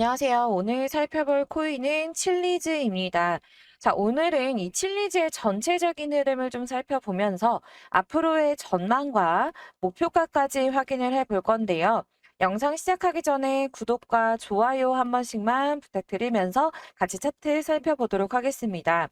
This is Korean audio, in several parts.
안녕하세요. 오늘 살펴볼 코인은 칠리즈입니다. 자, 오늘은 이 칠리즈의 전체적인 흐름을 좀 살펴보면서 앞으로의 전망과 목표가까지 확인을 해 볼 건데요. 영상 시작하기 전에 구독과 좋아요 한 번씩만 부탁드리면서 같이 차트 살펴보도록 하겠습니다.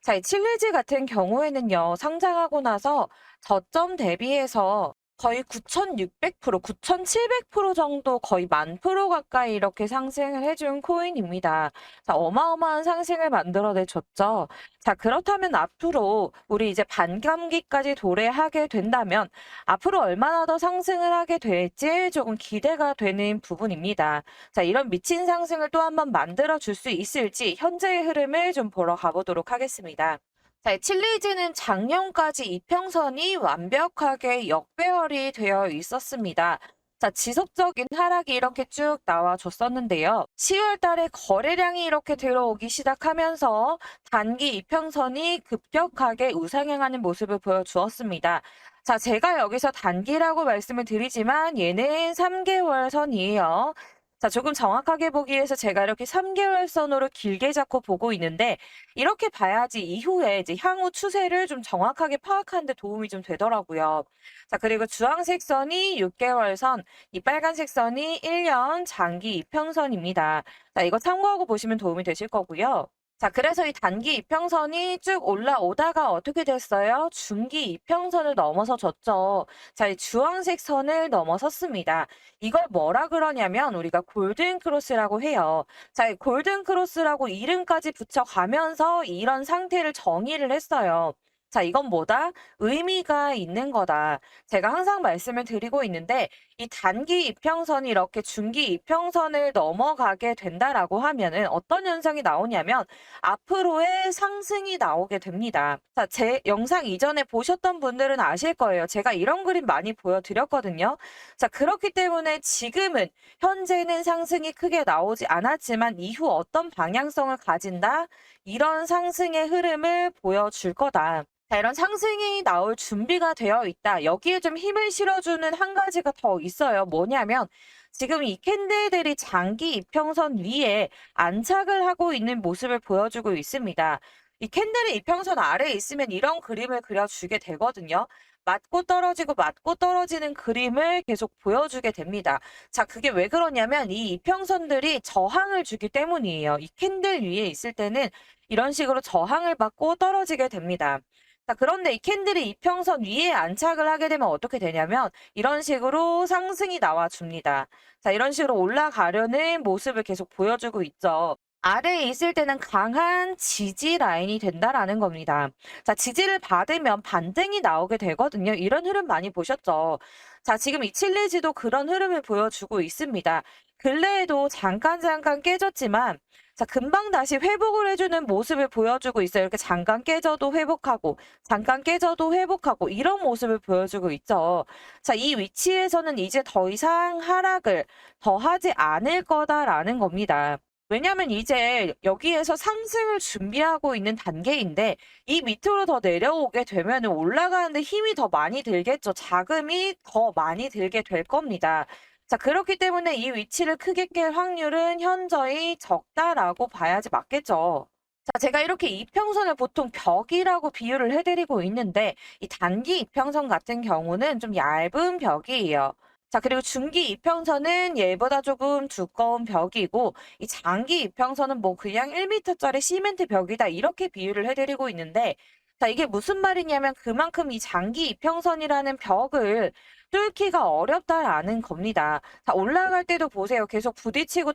자, 이 칠리즈 같은 경우에는요, 상장하고 나서 저점 대비해서 거의 9,600%, 9,700% 정도 거의 10,000% 가까이 이렇게 상승을 해준 코인입니다. 자, 어마어마한 상승을 만들어내줬죠. 자, 그렇다면 앞으로 우리 이제 반감기까지 도래하게 된다면 앞으로 얼마나 더 상승을 하게 될지 조금 기대가 되는 부분입니다. 자, 이런 미친 상승을 또 한번 만들어 줄 수 있을지 현재의 흐름을 좀 보러 가보도록 하겠습니다. 자, 이 칠리즈는 작년까지 이평선이 완벽하게 역배열이 되어 있었습니다. 자, 지속적인 하락이 이렇게 쭉 나와줬었는데요. 10월 달에 거래량이 이렇게 들어오기 시작하면서 단기 이평선이 급격하게 우상향하는 모습을 보여주었습니다. 자, 제가 여기서 단기라고 말씀을 드리지만 얘는 3개월 선이에요. 자, 조금 정확하게 보기 위해서 제가 이렇게 3개월 선으로 길게 잡고 보고 있는데 이렇게 봐야지 이후에 이제 향후 추세를 좀 정확하게 파악하는 데 도움이 좀 되더라고요. 자, 그리고 주황색 선이 6개월 선, 이 빨간색 선이 1년 장기 이평선입니다. 자, 이거 참고하고 보시면 도움이 되실 거고요. 자, 그래서 이 단기 이평선이 쭉 올라오다가 어떻게 됐어요? 중기 이평선을 넘어서 졌죠. 자, 이 주황색 선을 넘어섰습니다. 이걸 뭐라 그러냐면 우리가 골든 크로스라고 해요. 자, 이 골든 크로스라고 이름까지 붙여가면서 이런 상태를 정의를 했어요. 자, 이건 뭐다? 의미가 있는 거다. 제가 항상 말씀을 드리고 있는데 이 단기 이평선이 이렇게 중기 이평선을 넘어가게 된다라고 하면은 어떤 현상이 나오냐면 앞으로의 상승이 나오게 됩니다. 자, 제 영상 이전에 보셨던 분들은 아실 거예요. 제가 이런 그림 많이 보여드렸거든요. 자, 그렇기 때문에 지금은 현재는 상승이 크게 나오지 않았지만 이후 어떤 방향성을 가진다? 이런 상승의 흐름을 보여줄 거다. 자, 이런 상승이 나올 준비가 되어 있다. 여기에 좀 힘을 실어주는 한 가지가 더 있어요. 뭐냐면 지금 이 캔들들이 장기 이평선 위에 안착을 하고 있는 모습을 보여주고 있습니다. 이 캔들이 이평선 아래에 있으면 이런 그림을 그려주게 되거든요. 맞고 떨어지고 맞고 떨어지는 그림을 계속 보여주게 됩니다. 자, 그게 왜 그러냐면 이 이평선들이 저항을 주기 때문이에요. 이 캔들 위에 있을 때는 이런 식으로 저항을 받고 떨어지게 됩니다. 자, 그런데 이 캔들이 이평선 위에 안착을 하게 되면 어떻게 되냐면 이런 식으로 상승이 나와줍니다. 자, 이런 식으로 올라가려는 모습을 계속 보여주고 있죠. 아래에 있을 때는 강한 지지 라인이 된다라는 겁니다. 자, 지지를 받으면 반등이 나오게 되거든요. 이런 흐름 많이 보셨죠? 자, 지금 이 칠리지도 그런 흐름을 보여주고 있습니다. 근래에도 잠깐 깨졌지만 자, 금방 다시 회복을 해주는 모습을 보여주고 있어요. 이렇게 잠깐 깨져도 회복하고, 잠깐 깨져도 회복하고, 이런 모습을 보여주고 있죠. 자, 이 위치에서는 이제 더 이상 하락을 더 하지 않을 거다라는 겁니다. 왜냐면 이제 여기에서 상승을 준비하고 있는 단계인데 이 밑으로 더 내려오게 되면 올라가는데 힘이 더 많이 들겠죠. 자금이 더 많이 들게 될 겁니다. 자, 그렇기 때문에 이 위치를 크게 깰 확률은 현저히 적다라고 봐야지 맞겠죠. 자, 제가 이렇게 이평선을 보통 벽이라고 비유를 해드리고 있는데 이 단기 이평선 같은 경우는 좀 얇은 벽이에요. 자, 그리고 중기 이평선은 얘보다 조금 두꺼운 벽이고 이 장기 이평선은 뭐 그냥 1m짜리 시멘트 벽이다 이렇게 비유를 해드리고 있는데 자, 이게 무슨 말이냐면 그만큼 이 장기 이평선이라는 벽을 뚫기가 어렵다라는 겁니다. 자, 올라갈 때도 보세요. 계속 부딪히고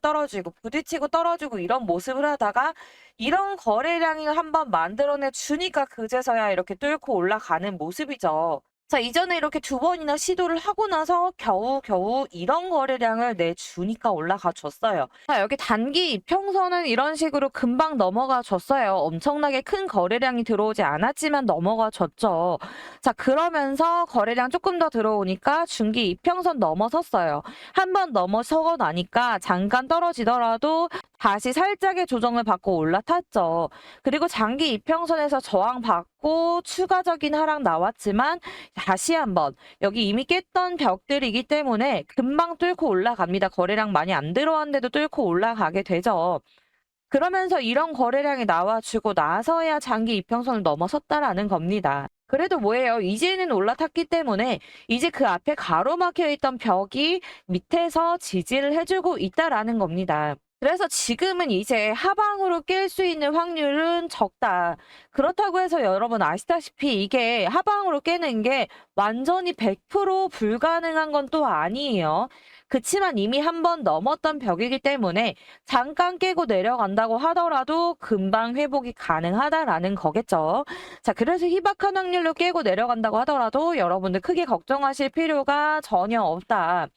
떨어지고 이런 모습을 하다가 이런 거래량이 한번 만들어내 주니까 그제서야 이렇게 뚫고 올라가는 모습이죠. 자, 이전에 이렇게 두 번이나 시도를 하고 나서 겨우겨우 이런 거래량을 내주니까 올라가 줬어요. 자, 여기 단기 이평선은 이런 식으로 금방 넘어가 줬어요. 엄청나게 큰 거래량이 들어오지 않았지만 넘어가 줬죠. 자, 그러면서 거래량 조금 더 들어오니까 중기 이평선 넘어섰어요. 한 번 넘어서고 나니까 잠깐 떨어지더라도 다시 살짝의 조정을 받고 올라탔죠. 그리고 장기 이평선에서 저항받고 추가적인 하락 나왔지만 다시 한번 여기 이미 깼던 벽들이기 때문에 금방 뚫고 올라갑니다. 거래량 많이 안 들어왔는데도 뚫고 올라가게 되죠. 그러면서 이런 거래량이 나와주고 나서야 장기 이평선을 넘어섰다라는 겁니다. 그래도 뭐예요? 이제는 올라탔기 때문에 이제 그 앞에 가로막혀 있던 벽이 밑에서 지지를 해주고 있다라는 겁니다. 그래서 지금은 이제 하방으로 깰 수 있는 확률은 적다. 그렇다고 해서 여러분 아시다시피 이게 하방으로 깨는 게 완전히 100% 불가능한 건 또 아니에요. 그치만 이미 한 번 넘었던 벽이기 때문에 잠깐 깨고 내려간다고 하더라도 금방 회복이 가능하다라는 거겠죠. 자, 그래서 희박한 확률로 깨고 내려간다고 하더라도 여러분들 크게 걱정하실 필요가 전혀 없다.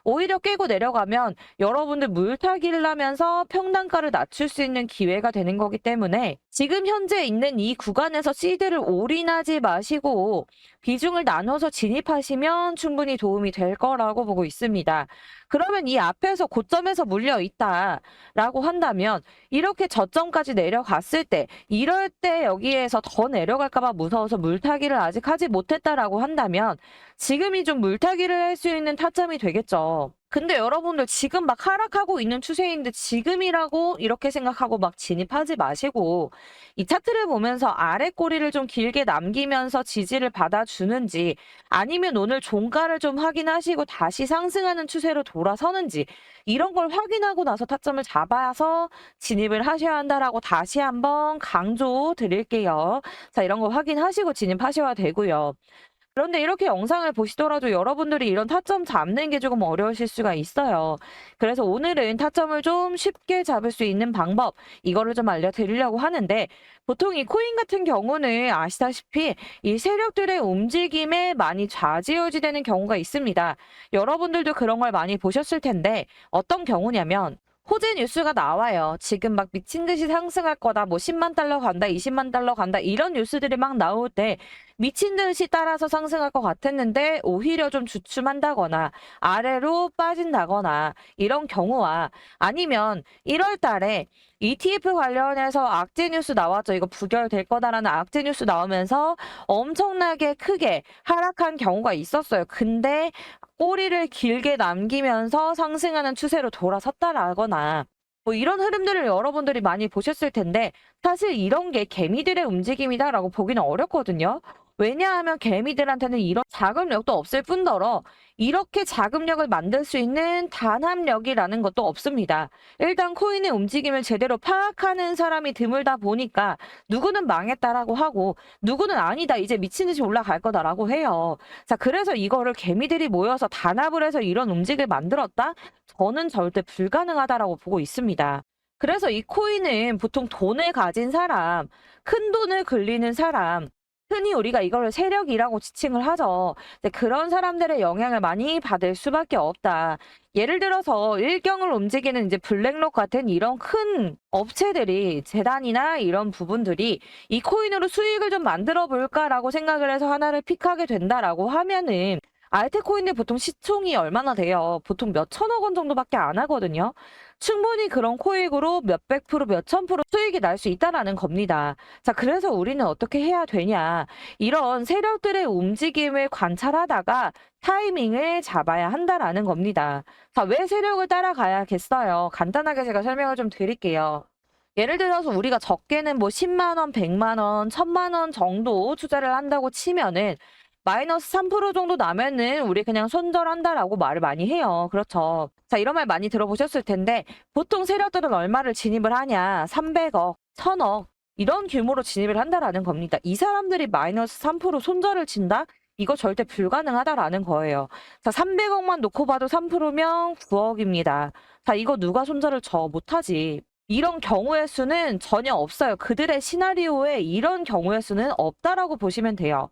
오히려 깨고 내려가면 여러분들 물타기를 하면서 평단가를 낮출 수 있는 기회가 되는 거기 때문에 지금 현재 있는 이 구간에서 시드를 올인하지 마시고 비중을 나눠서 진입하시면 충분히 도움이 될 거라고 보고 있습니다. 그러면 이 앞에서 고점에서 물려 있다라고 한다면 이렇게 저점까지 내려갔을 때 이럴 때 여기에서 더 내려갈까 봐 무서워서 물타기를 아직 하지 못했다라고 한다면 지금이 좀 물타기를 할 수 있는 타점이 되겠죠. 근데 여러분들 지금 막 하락하고 있는 추세인데 지금이라고 이렇게 생각하고 막 진입하지 마시고 이 차트를 보면서 아래 꼬리를 좀 길게 남기면서 지지를 받아주는지 아니면 오늘 종가를 좀 확인하시고 다시 상승하는 추세로 돌아서는지 이런 걸 확인하고 나서 타점을 잡아서 진입을 하셔야 한다라고 다시 한번 강조 드릴게요. 자, 이런 거 확인하시고 진입하셔야 되고요. 그런데 이렇게 영상을 보시더라도 여러분들이 이런 타점 잡는 게 조금 어려우실 수가 있어요. 그래서 오늘은 타점을 좀 쉽게 잡을 수 있는 방법, 이거를 좀 알려드리려고 하는데, 보통 이 코인 같은 경우는 아시다시피 이 세력들의 움직임에 많이 좌지우지되는 경우가 있습니다. 여러분들도 그런 걸 많이 보셨을 텐데, 어떤 경우냐면, 호재 뉴스가 나와요. 지금 막 미친 듯이 상승할 거다. 뭐 10만 달러 간다, 20만 달러 간다. 이런 뉴스들이 막 나올 때 미친 듯이 따라서 상승할 것 같았는데 오히려 좀 주춤한다거나 아래로 빠진다거나 이런 경우와 아니면 1월 달에 ETF 관련해서 악재 뉴스 나왔죠. 이거 부결될 거다라는 악재 뉴스 나오면서 엄청나게 크게 하락한 경우가 있었어요. 근데 꼬리를 길게 남기면서 상승하는 추세로 돌아섰다라거나 뭐 이런 흐름들을 여러분들이 많이 보셨을 텐데 사실 이런 게 개미들의 움직임이다라고 보기는 어렵거든요. 왜냐하면 개미들한테는 이런 자금력도 없을 뿐더러 이렇게 자금력을 만들 수 있는 단합력이라는 것도 없습니다. 일단 코인의 움직임을 제대로 파악하는 사람이 드물다 보니까 누구는 망했다라고 하고 누구는 아니다 이제 미친 듯이 올라갈 거다라고 해요. 자, 그래서 이거를 개미들이 모여서 단합을 해서 이런 움직임을 만들었다? 저는 절대 불가능하다라고 보고 있습니다. 그래서 이 코인은 보통 돈을 가진 사람, 큰 돈을 굴리는 사람, 흔히 우리가 이거를 세력이라고 지칭을 하죠. 근데 그런 사람들의 영향을 많이 받을 수밖에 없다. 예를 들어서 일경을 움직이는 이제 블랙록 같은 이런 큰 업체들이 재단이나 이런 부분들이 이 코인으로 수익을 좀 만들어 볼까라고 생각을 해서 하나를 픽하게 된다라고 하면은 알트코인들 보통 시총이 얼마나 돼요? 보통 몇 천억 원 정도밖에 안 하거든요. 충분히 그런 코익으로 몇백 프로, 몇천 프로 수익이 날 수 있다라는 겁니다. 자, 그래서 우리는 어떻게 해야 되냐? 이런 세력들의 움직임을 관찰하다가 타이밍을 잡아야 한다라는 겁니다. 자, 왜 세력을 따라가야겠어요? 간단하게 제가 설명을 좀 드릴게요. 예를 들어서 우리가 적게는 뭐 10만 원, 100만 원, 1000만 원 정도 투자를 한다고 치면은 마이너스 3% 정도 나면은 우리 그냥 손절한다라고 말을 많이 해요. 그렇죠. 자, 이런 말 많이 들어보셨을 텐데 보통 세력들은 얼마를 진입을 하냐? 300억, 1000억 이런 규모로 진입을 한다라는 겁니다. 이 사람들이 마이너스 3% 손절을 친다? 이거 절대 불가능하다라는 거예요. 자, 300억만 놓고 봐도 3%면 9억입니다. 자, 이거 누가 손절을 못하지. 이런 경우의 수는 전혀 없어요. 그들의 시나리오에 이런 경우의 수는 없다라고 보시면 돼요.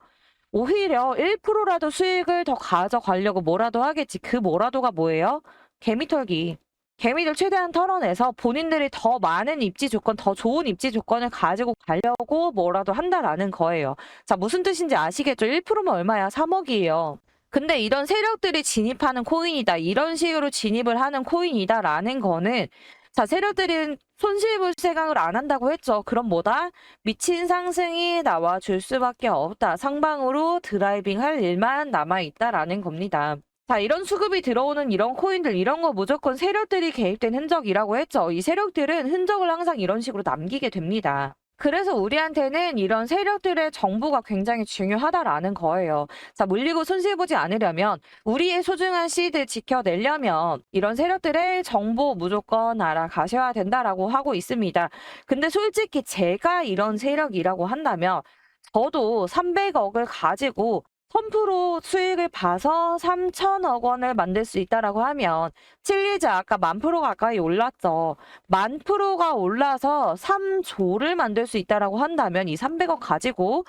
오히려 1%라도 수익을 더 가져가려고 뭐라도 하겠지. 그 뭐라도가 뭐예요? 개미 털기. 개미들 최대한 털어내서 본인들이 더 많은 입지 조건, 더 좋은 입지 조건을 가지고 가려고 뭐라도 한다라는 거예요. 자, 무슨 뜻인지 아시겠죠? 1%면 얼마야? 3억이에요. 근데 이런 세력들이 진입하는 코인이다. 이런 식으로 진입을 하는 코인이다라는 거는 자, 세력들은 손실볼 생각을 안 한다고 했죠. 그럼 뭐다? 미친 상승이 나와줄 수밖에 없다. 상방으로 드라이빙할 일만 남아있다라는 겁니다. 자, 이런 수급이 들어오는 이런 코인들, 이런 거 무조건 세력들이 개입된 흔적이라고 했죠. 이 세력들은 흔적을 항상 이런 식으로 남기게 됩니다. 그래서 우리한테는 이런 세력들의 정보가 굉장히 중요하다라는 거예요. 자, 물리고 손실 보지 않으려면, 우리의 소중한 씨드 지켜내려면 이런 세력들의 정보 무조건 알아가셔야 된다라고 하고 있습니다. 근데 솔직히 제가 이런 세력이라고 한다면 저도 300억을 가지고 1000% 수익을 봐서 3천억 원을 만들 수 있다라고 하면 칠리즈 아까 10,000% 가까이 올랐죠. 10,000%가 올라서 3조를 만들 수 있다라고 한다면 이 300억 가지고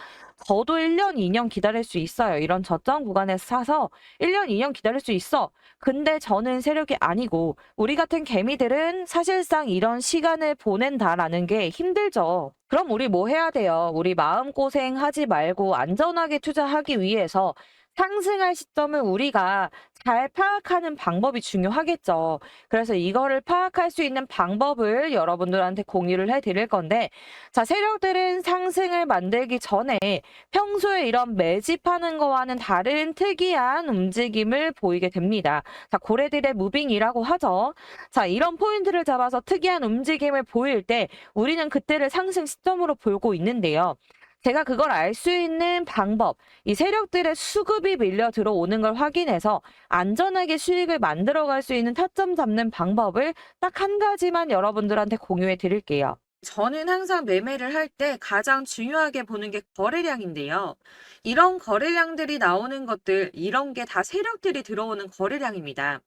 저도 1년, 2년 기다릴 수 있어요. 이런 저점 구간에서 사서 1년, 2년 기다릴 수 있어. 근데 저는 세력이 아니고 우리 같은 개미들은 사실상 이런 시간을 보낸다라는 게 힘들죠. 그럼 우리 뭐 해야 돼요? 우리 마음고생 하지 말고 안전하게 투자하기 위해서 상승할 시점을 우리가 잘 파악하는 방법이 중요하겠죠. 그래서 이거를 파악할 수 있는 방법을 여러분들한테 공유를 해드릴 건데, 자, 세력들은 상승을 만들기 전에 평소에 이런 매집하는 거와는 다른 특이한 움직임을 보이게 됩니다. 자, 고래들의 무빙이라고 하죠. 자, 이런 포인트를 잡아서 특이한 움직임을 보일 때 우리는 그때를 상승 시점으로 보고 있는데요. 제가 그걸 알 수 있는 방법, 이 세력들의 수급이 밀려 들어오는 걸 확인해서 안전하게 수익을 만들어갈 수 있는 타점 잡는 방법을 딱 한 가지만 여러분들한테 공유해 드릴게요. 저는 항상 매매를 할 때 가장 중요하게 보는 게 거래량인데요. 이런 거래량들이 나오는 것들, 이런 게 다 세력들이 들어오는 거래량입니다.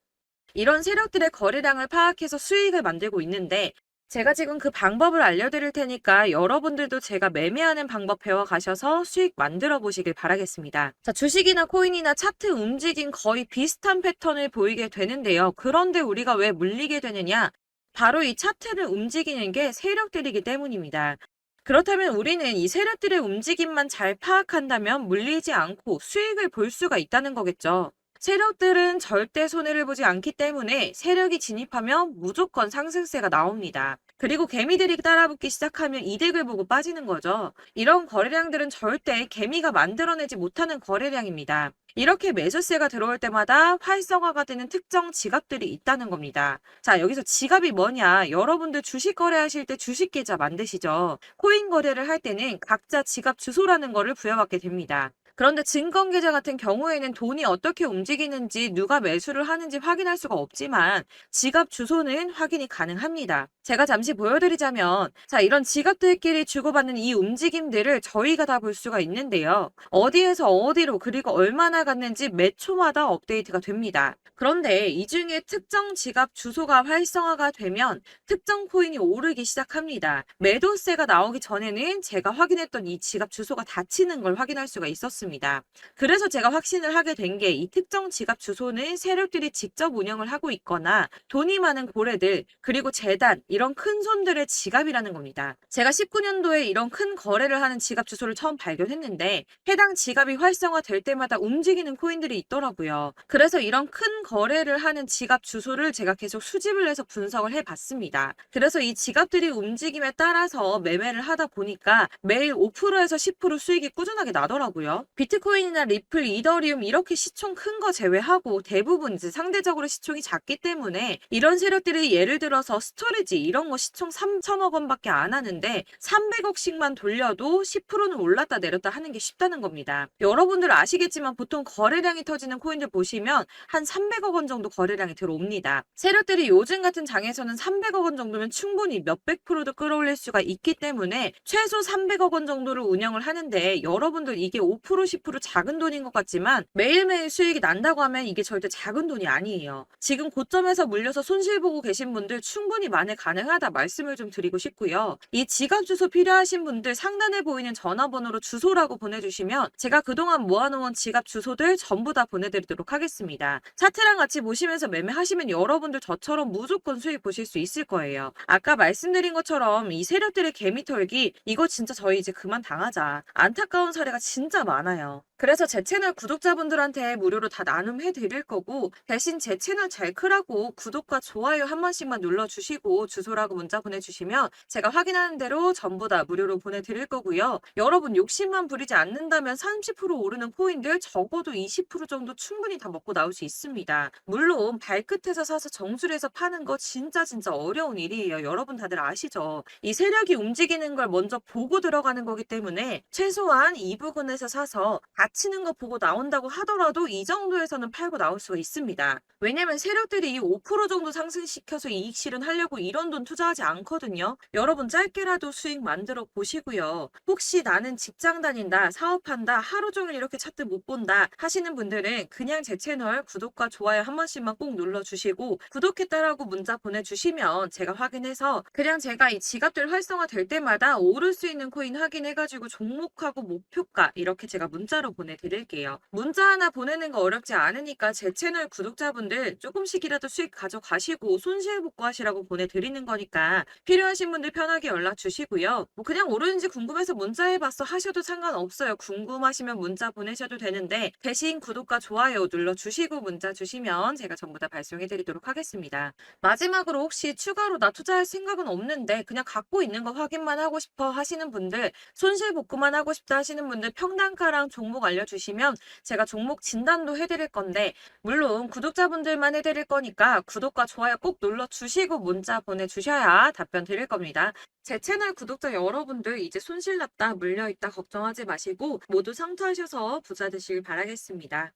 이런 세력들의 거래량을 파악해서 수익을 만들고 있는데, 제가 지금 그 방법을 알려드릴 테니까 여러분들도 제가 매매하는 방법 배워가셔서 수익 만들어 보시길 바라겠습니다. 자, 주식이나 코인이나 차트 움직임 거의 비슷한 패턴을 보이게 되는데요. 그런데 우리가 왜 물리게 되느냐? 바로 이 차트를 움직이는 게 세력들이기 때문입니다. 그렇다면 우리는 이 세력들의 움직임만 잘 파악한다면 물리지 않고 수익을 볼 수가 있다는 거겠죠. 세력들은 절대 손해를 보지 않기 때문에 세력이 진입하면 무조건 상승세가 나옵니다. 그리고 개미들이 따라붙기 시작하면 이득을 보고 빠지는 거죠. 이런 거래량들은 절대 개미가 만들어내지 못하는 거래량입니다. 이렇게 매수세가 들어올 때마다 활성화가 되는 특정 지갑들이 있다는 겁니다. 자, 여기서 지갑이 뭐냐? 여러분들 주식 거래하실 때 주식 계좌 만드시죠? 코인 거래를 할 때는 각자 지갑 주소라는 거를 부여받게 됩니다. 그런데 증권계좌 같은 경우에는 돈이 어떻게 움직이는지 누가 매수를 하는지 확인할 수가 없지만 지갑 주소는 확인이 가능합니다. 제가 잠시 보여드리자면, 자, 이런 지갑들끼리 주고받는 이 움직임들을 저희가 다 볼 수가 있는데요. 어디에서 어디로 그리고 얼마나 갔는지 매 초마다 업데이트가 됩니다. 그런데 이 중에 특정 지갑 주소가 활성화가 되면 특정 코인이 오르기 시작합니다. 매도세가 나오기 전에는 제가 확인했던 이 지갑 주소가 닫히는 걸 확인할 수가 있었습니다. 그래서 제가 확신을 하게 된 게 이 특정 지갑 주소는 세력들이 직접 운영을 하고 있거나 돈이 많은 고래들 그리고 재단 이런 큰 손들의 지갑이라는 겁니다. 제가 19년도에 이런 큰 거래를 하는 지갑 주소를 처음 발견했는데 해당 지갑이 활성화될 때마다 움직이는 코인들이 있더라고요. 그래서 이런 큰 거래를 하는 지갑 주소를 제가 계속 수집을 해서 분석을 해봤습니다. 그래서 이 지갑들이 움직임에 따라서 매매를 하다 보니까 매일 5%에서 10% 수익이 꾸준하게 나더라고요. 비트코인이나 리플, 이더리움 이렇게 시총 큰 거 제외하고 대부분 이제 상대적으로 시총이 작기 때문에 이런 세력들이 예를 들어서 스토리지 이런 거 시총 3천억 원밖에 안 하는데 300억씩만 돌려도 10%는 올랐다 내렸다 하는 게 쉽다는 겁니다. 여러분들 아시겠지만 보통 거래량이 터지는 코인들 보시면 한 300억 원 정도 거래량이 들어옵니다. 세력들이 요즘 같은 장에서는 300억 원 정도면 충분히 몇백 프로도 끌어올릴 수가 있기 때문에 최소 300억 원 정도를 운영을 하는데 여러분들 이게 5% 10% 작은 돈인 것 같지만 매일매일 수익이 난다고 하면 이게 절대 작은 돈이 아니에요. 지금 고점에서 물려서 손실 보고 계신 분들 충분히 만회 가능하다 말씀을 좀 드리고 싶고요. 이 지갑 주소 필요하신 분들 상단에 보이는 전화번호로 주소라고 보내주시면 제가 그동안 모아놓은 지갑 주소들 전부 다 보내드리도록 하겠습니다. 차트랑 같이 보시면서 매매하시면 여러분들 저처럼 무조건 수익 보실 수 있을 거예요. 아까 말씀드린 것처럼 이 세력들의 개미 털기 이거 진짜 저희 이제 그만 당하자. 안타까운 사례가 진짜 많아요. 그래서 제 채널 구독자분들한테 무료로 다 나눔해 드릴 거고, 대신 제 채널 잘 크라고 구독과 좋아요 한 번씩만 눌러주시고 주소라고 문자 보내주시면 제가 확인하는 대로 전부 다 무료로 보내드릴 거고요. 여러분 욕심만 부리지 않는다면 30% 오르는 코인들 적어도 20% 정도 충분히 다 먹고 나올 수 있습니다. 물론 발끝에서 사서 정수리에서 파는 거 진짜 어려운 일이에요. 여러분 다들 아시죠? 이 세력이 움직이는 걸 먼저 보고 들어가는 거기 때문에 최소한 이 부근에서 사서 갇히는 거 보고 나온다고 하더라도 이 정도에서는 팔고 나올 수가 있습니다. 왜냐면 세력들이 5% 정도 상승시켜서 이익 실현하려고 이런 돈 투자하지 않거든요. 여러분 짧게라도 수익 만들어 보시고요. 혹시 나는 직장 다닌다, 사업한다, 하루 종일 이렇게 차트 못 본다 하시는 분들은 그냥 제 채널 구독과 좋아요 한 번씩만 꼭 눌러주시고 구독했다라고 문자 보내주시면 제가 확인해서 그냥 제가 이 지갑들 활성화 될 때마다 오를 수 있는 코인 확인해가지고 종목하고 목표가 이렇게 제가 문자로 보내드릴게요. 문자 하나 보내는 거 어렵지 않으니까 제 채널 구독자분들 조금씩이라도 수익 가져가시고 손실 복구하시라고 보내드리는 거니까 필요하신 분들 편하게 연락 주시고요. 뭐 그냥 오르는지 궁금해서 문자해봤어 하셔도 상관없어요. 궁금하시면 문자 보내셔도 되는데 대신 구독과 좋아요 눌러주시고 문자 주시면 제가 전부 다 발송해드리도록 하겠습니다. 마지막으로 혹시 추가로 나 투자할 생각은 없는데 그냥 갖고 있는 거 확인만 하고 싶어 하시는 분들, 손실 복구만 하고 싶다 하시는 분들 평단가랑 종목 알려주시면 제가 종목 진단도 해드릴 건데, 물론 구독자분들만 해드릴 거니까 구독과 좋아요 꼭 눌러주시고 문자 보내주셔야 답변 드릴 겁니다. 제 채널 구독자 여러분들 이제 손실 났다 물려있다 걱정하지 마시고 모두 성투하셔서 부자 되시길 바라겠습니다.